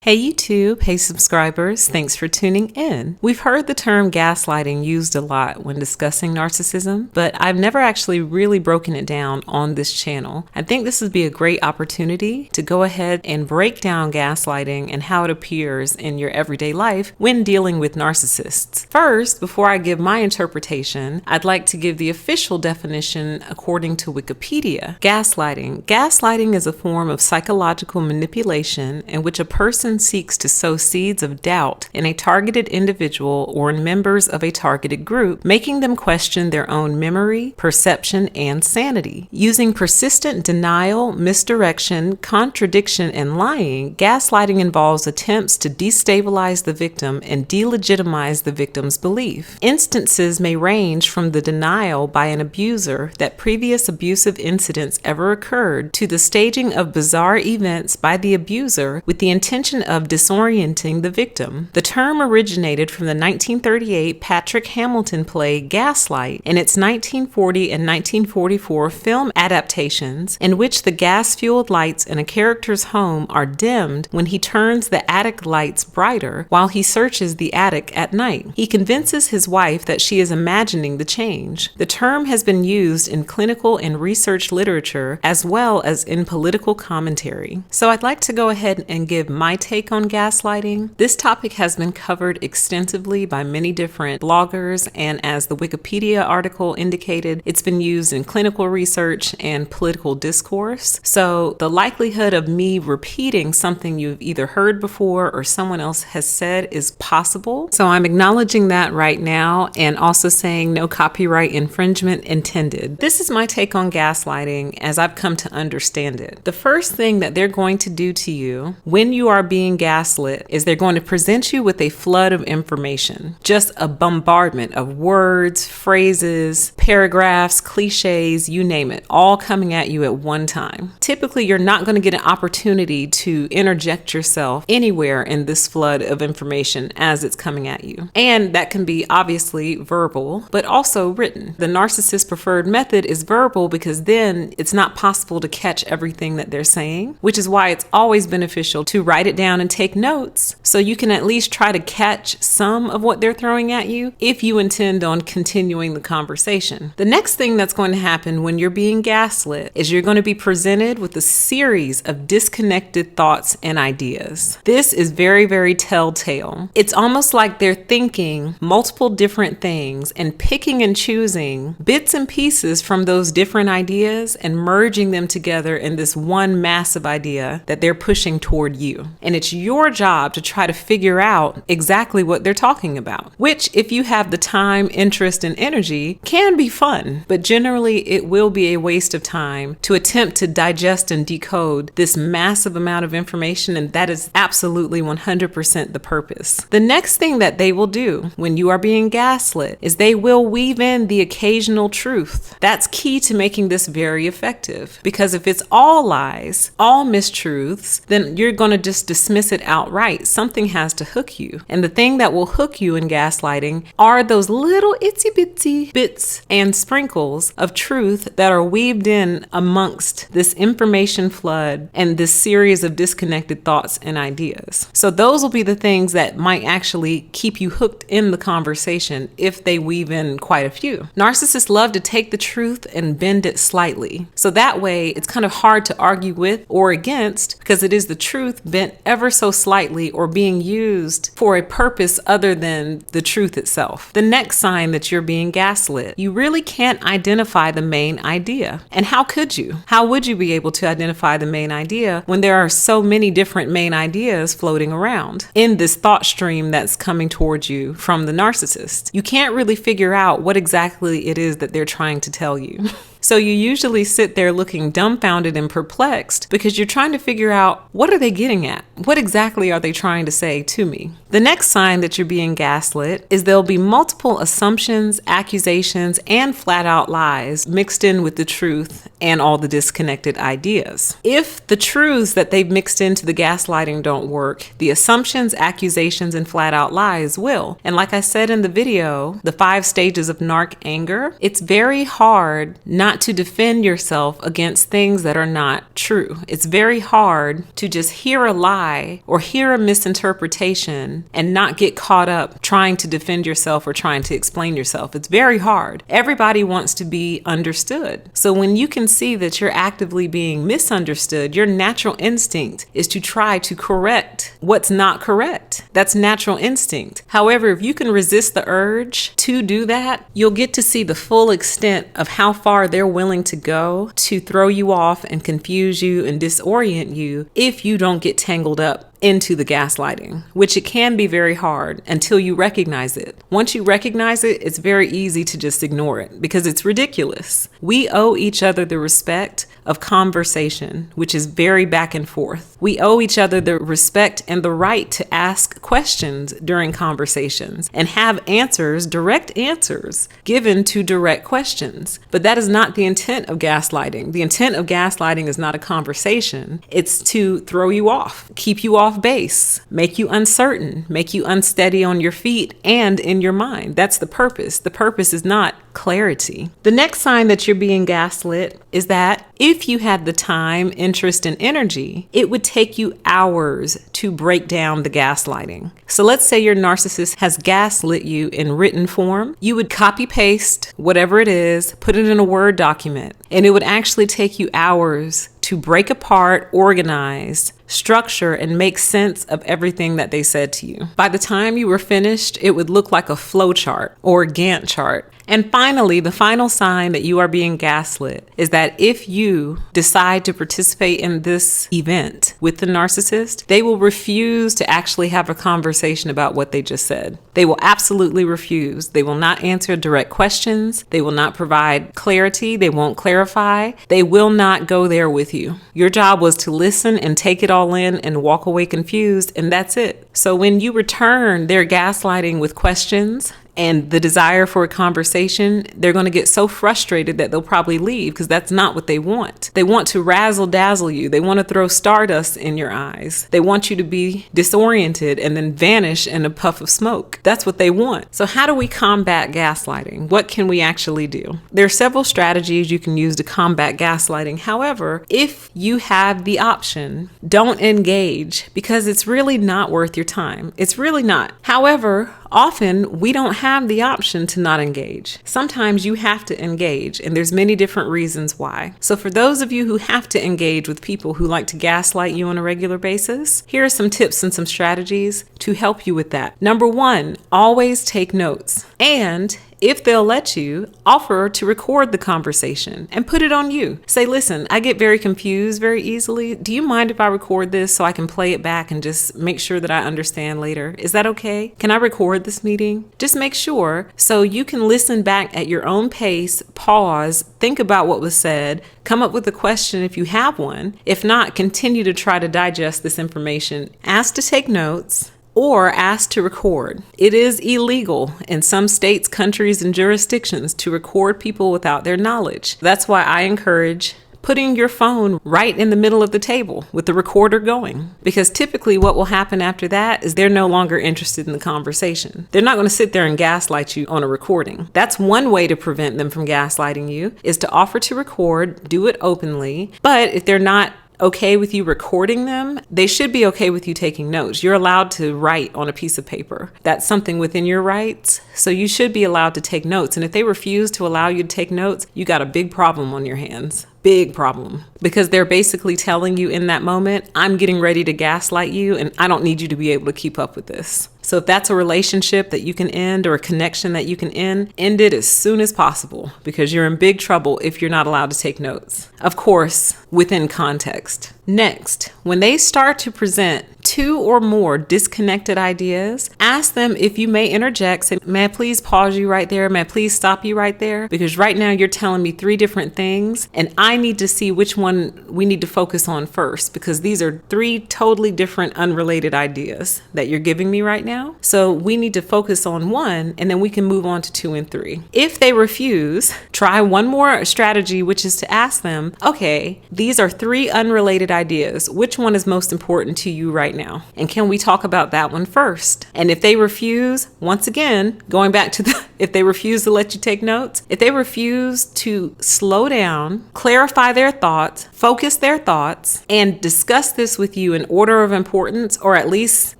Hey YouTube, hey subscribers, thanks for tuning in. We've heard the term gaslighting used a lot when discussing narcissism, but I've never actually really broken it down on this channel. I think this would be a great opportunity to go ahead and break down gaslighting and how it appears in your everyday life when dealing with narcissists. First, before I give my interpretation, I'd like to give the official definition according to Wikipedia. Gaslighting. Gaslighting is a form of psychological manipulation in which a person seeks to sow seeds of doubt in a targeted individual or in members of a targeted group, making them question their own memory, perception, and sanity. Using persistent denial, misdirection, contradiction, and lying, gaslighting involves attempts to destabilize the victim and delegitimize the victim's belief. Instances may range from the denial by an abuser that previous abusive incidents ever occurred to the staging of bizarre events by the abuser with the intention of disorienting the victim. The term originated from the 1938 Patrick Hamilton play Gaslight and its 1940 and 1944 film adaptations, in which the gas-fueled lights in a character's home are dimmed when he turns the attic lights brighter while he searches the attic at night. He convinces his wife that she is imagining the change. The term has been used in clinical and research literature as well as in political commentary. So I'd like to go ahead and give my take on gaslighting. This topic has been covered extensively by many different bloggers, and as the Wikipedia article indicated, it's been used in clinical research and political discourse. So the likelihood of me repeating something you've either heard before or someone else has said is possible. So I'm acknowledging that right now and also saying no copyright infringement intended. This is my take on gaslighting as I've come to understand it. The first thing that they're going to do to you when you are being gaslit is they're going to present you with a flood of information, just a bombardment of words, phrases, paragraphs, cliches, you name it, all coming at you at one time. Typically, you're not going to get an opportunity to interject yourself anywhere in this flood of information as it's coming at you. And that can be obviously verbal, but also written. The narcissist preferred method is verbal because then it's not possible to catch everything that they're saying, which is why it's always beneficial to write it down and take notes so you can at least try to catch some of what they're throwing at you if you intend on continuing the conversation. The next thing that's going to happen when you're being gaslit is you're going to be presented with a series of disconnected thoughts and ideas. This is very, very telltale. It's almost like they're thinking multiple different things and picking and choosing bits and pieces from those different ideas and merging them together in this one massive idea that they're pushing toward you. And it's your job to try to figure out exactly what they're talking about, which, if you have the time, interest, and energy, can be fun, but generally it will be a waste of time to attempt to digest and decode this massive amount of information, and that is absolutely 100% the purpose. The next thing that they will do when you are being gaslit is they will weave in the occasional truth. That's key to making this very effective, because if it's all lies, all mistruths, then you're going to just dismiss it outright. Something has to hook you. And the thing that will hook you in gaslighting are those little itsy bitsy bits and sprinkles of truth that are weaved in amongst this information flood and this series of disconnected thoughts and ideas. So those will be the things that might actually keep you hooked in the conversation if they weave in quite a few. Narcissists love to take the truth and bend it slightly. So that way it's kind of hard to argue with or against, because it is the truth bent ever so slightly or being used for a purpose other than the truth itself. The next sign that you're being gaslit, you really can't identify the main idea. And how could you? How would you be able to identify the main idea when there are so many different main ideas floating around in this thought stream that's coming towards you from the narcissist? You can't really figure out what exactly it is that they're trying to tell you. So you usually sit there looking dumbfounded and perplexed because you're trying to figure out, what are they getting at? What exactly are they trying to say to me? The next sign that you're being gaslit is there'll be multiple assumptions, accusations, and flat out lies mixed in with the truth and all the disconnected ideas. If the truths that they've mixed into the gaslighting don't work, the assumptions, accusations, and flat out lies will. And like I said in the video, the 5 stages of narc anger, it's very hard not not to defend yourself against things that are not true. It's very hard to just hear a lie or hear a misinterpretation and not get caught up trying to defend yourself or trying to explain yourself. It's very hard. Everybody wants to be understood. So when you can see that you're actively being misunderstood, your natural instinct is to try to correct what's not correct. That's natural instinct. However, if you can resist the urge to do that, you'll get to see the full extent of how far they're willing to go to throw you off and confuse you and disorient you if you don't get tangled up into the gaslighting, which it can be very hard until you recognize it. Once you recognize it, it's very easy to just ignore it because it's ridiculous. We owe each other the respect of conversation, which is very back and forth. We owe each other the respect and the right to ask questions during conversations and have answers, direct answers, given to direct questions. But that is not the intent of gaslighting. The intent of gaslighting is not a conversation. It's to throw you off, keep you off base, make you uncertain, make you unsteady on your feet and in your mind. That's the purpose. The purpose is not clarity. The next sign that you're being gaslit is that if you had the time, interest, and energy, it would take you hours to break down the gaslighting. So let's say your narcissist has gaslit you in written form. You would copy paste whatever it is, put it in a Word document, and it would actually take you hours to break apart, organize, structure, and make sense of everything that they said to you. By the time you were finished, it would look like a flow chart or a Gantt chart. And finally, the final sign that you are being gaslit is that if you decide to participate in this event with the narcissist, they will refuse to actually have a conversation about what they just said. They will absolutely refuse. They will not answer direct questions. They will not provide clarity. They won't clarify. They will not go there with you. Your job was to listen and take it all in and walk away confused, and that's it. So when you return their gaslighting with questions and the desire for a conversation, they're going to get so frustrated that they'll probably leave because that's not what they want. They want to razzle dazzle you. They want to throw stardust in your eyes. They want you to be disoriented and then vanish in a puff of smoke. That's what they want. So how do we combat gaslighting? What can we actually do? There are several strategies you can use to combat gaslighting. However, if you have the option, don't engage because it's really not worth your time. It's really not. However, often we don't have the option to not engage. Sometimes you have to engage, and there's many different reasons why. So for those of you who have to engage with people who like to gaslight you on a regular basis, here are some tips and some strategies to help you with that. Number one, always take notes. And if they'll let you, offer to record the conversation and put it on you. Say, listen, I get very confused very easily. Do you mind if I record this so I can play it back and just make sure that I understand later? Is that okay? Can I record this meeting? Just make sure so you can listen back at your own pace, pause, think about what was said, come up with a question if you have one. If not, continue to try to digest this information. Ask to take notes, or ask to record. It is illegal in some states, countries, and jurisdictions to record people without their knowledge. That's why I encourage putting your phone right in the middle of the table with the recorder going. Because typically what will happen after that is they're no longer interested in the conversation. They're not going to sit there and gaslight you on a recording. That's one way to prevent them from gaslighting you, is to offer to record, do it openly. But if they're not okay with you recording them, they should be okay with you taking notes. You're allowed to write on a piece of paper. That's something within your rights. So you should be allowed to take notes. And if they refuse to allow you to take notes, you got a big problem on your hands. Big problem. Because they're basically telling you in that moment, I'm getting ready to gaslight you and I don't need you to be able to keep up with this. So if that's a relationship that you can end or a connection that you can end it as soon as possible, because you're in big trouble if you're not allowed to take notes. Of course, within context. Next, when they start to present two or more disconnected ideas, ask them if you may interject. Say, may I please pause you right there? May I please stop you right there? Because right now you're telling me three different things and I need to see which one we need to focus on first, because these are three totally different, unrelated ideas that you're giving me right now. now. So we need to focus on 1, and then we can move on to 2 and 3. If they refuse, try one more strategy, which is to ask them, okay, these are 3 unrelated ideas. Which one is most important to you right now? And can we talk about that one first? And if they refuse, once again, going back to if they refuse to let you take notes, if they refuse to slow down, clarify their thoughts, focus their thoughts, and discuss this with you in order of importance, or at least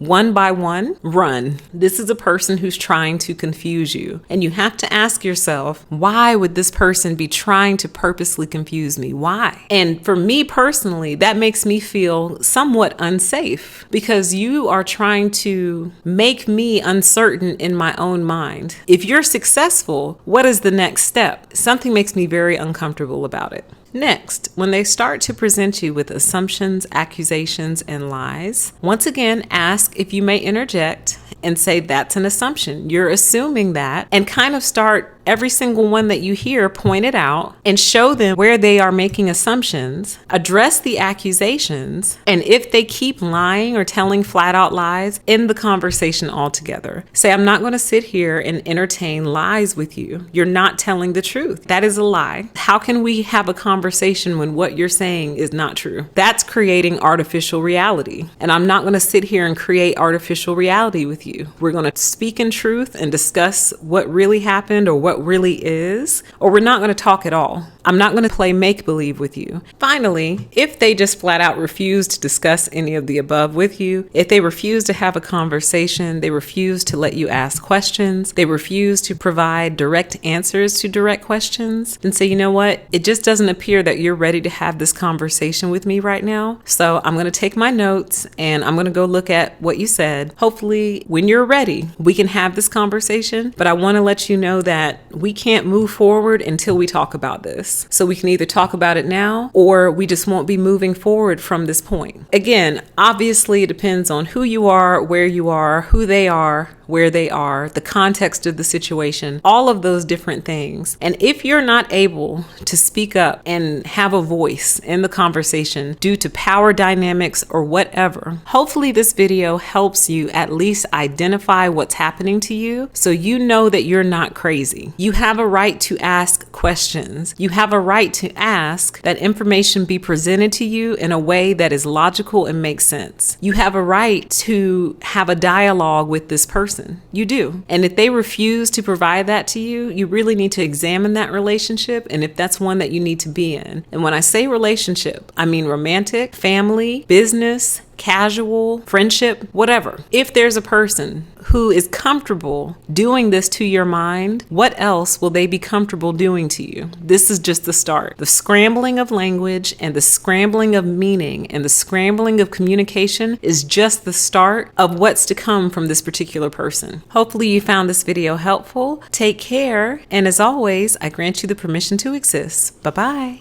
one by one, run. This is a person who's trying to confuse you. And you have to ask yourself, why would this person be trying to purposely confuse me? Why? And for me personally, that makes me feel somewhat unsafe, because you are trying to make me uncertain in my own mind. If you're successful, what is the next step? Something makes me very uncomfortable about it. Next, when they start to present you with assumptions, accusations, and lies, once again, ask if you may interject and say that's an assumption. You're assuming that, and kind of start every single one that you hear pointed out and show them where they are making assumptions, address the accusations, and if they keep lying or telling flat out lies, end the conversation altogether. Say, I'm not going to sit here and entertain lies with you. You're not telling the truth. That is a lie. How can we have a conversation when what you're saying is not true? That's creating artificial reality. And I'm not going to sit here and create artificial reality with you. We're going to speak in truth and discuss what really happened or what really is, or we're not going to talk at all. I'm not going to play make-believe with you. Finally, if they just flat out refuse to discuss any of the above with you, if they refuse to have a conversation, they refuse to let you ask questions, they refuse to provide direct answers to direct questions, then say, you know what? It just doesn't appear that you're ready to have this conversation with me right now. So I'm going to take my notes and I'm going to go look at what you said. Hopefully, when you're ready, we can have this conversation, but I want to let you know that we can't move forward until we talk about this. So we can either talk about it now, or we just won't be moving forward from this point. Again, obviously it depends on who you are, where you are, who they are, where they are, the context of the situation, all of those different things. And if you're not able to speak up and have a voice in the conversation due to power dynamics or whatever, hopefully this video helps you at least identify what's happening to you, so you know that you're not crazy. You have a right to ask questions. You have a right to ask that information be presented to you in a way that is logical and makes sense. You have a right to have a dialogue with this person. You do. And if they refuse to provide that to you, you really need to examine that relationship, and if that's one that you need to be in. And when I say relationship, I mean romantic, family, business, casual, friendship, whatever. If there's a person who is comfortable doing this to your mind, what else will they be comfortable doing to you? This is just the start. The scrambling of language and the scrambling of meaning and the scrambling of communication is just the start of what's to come from this particular person. Hopefully you found this video helpful. Take care, and as always, I grant you the permission to exist. Bye-bye.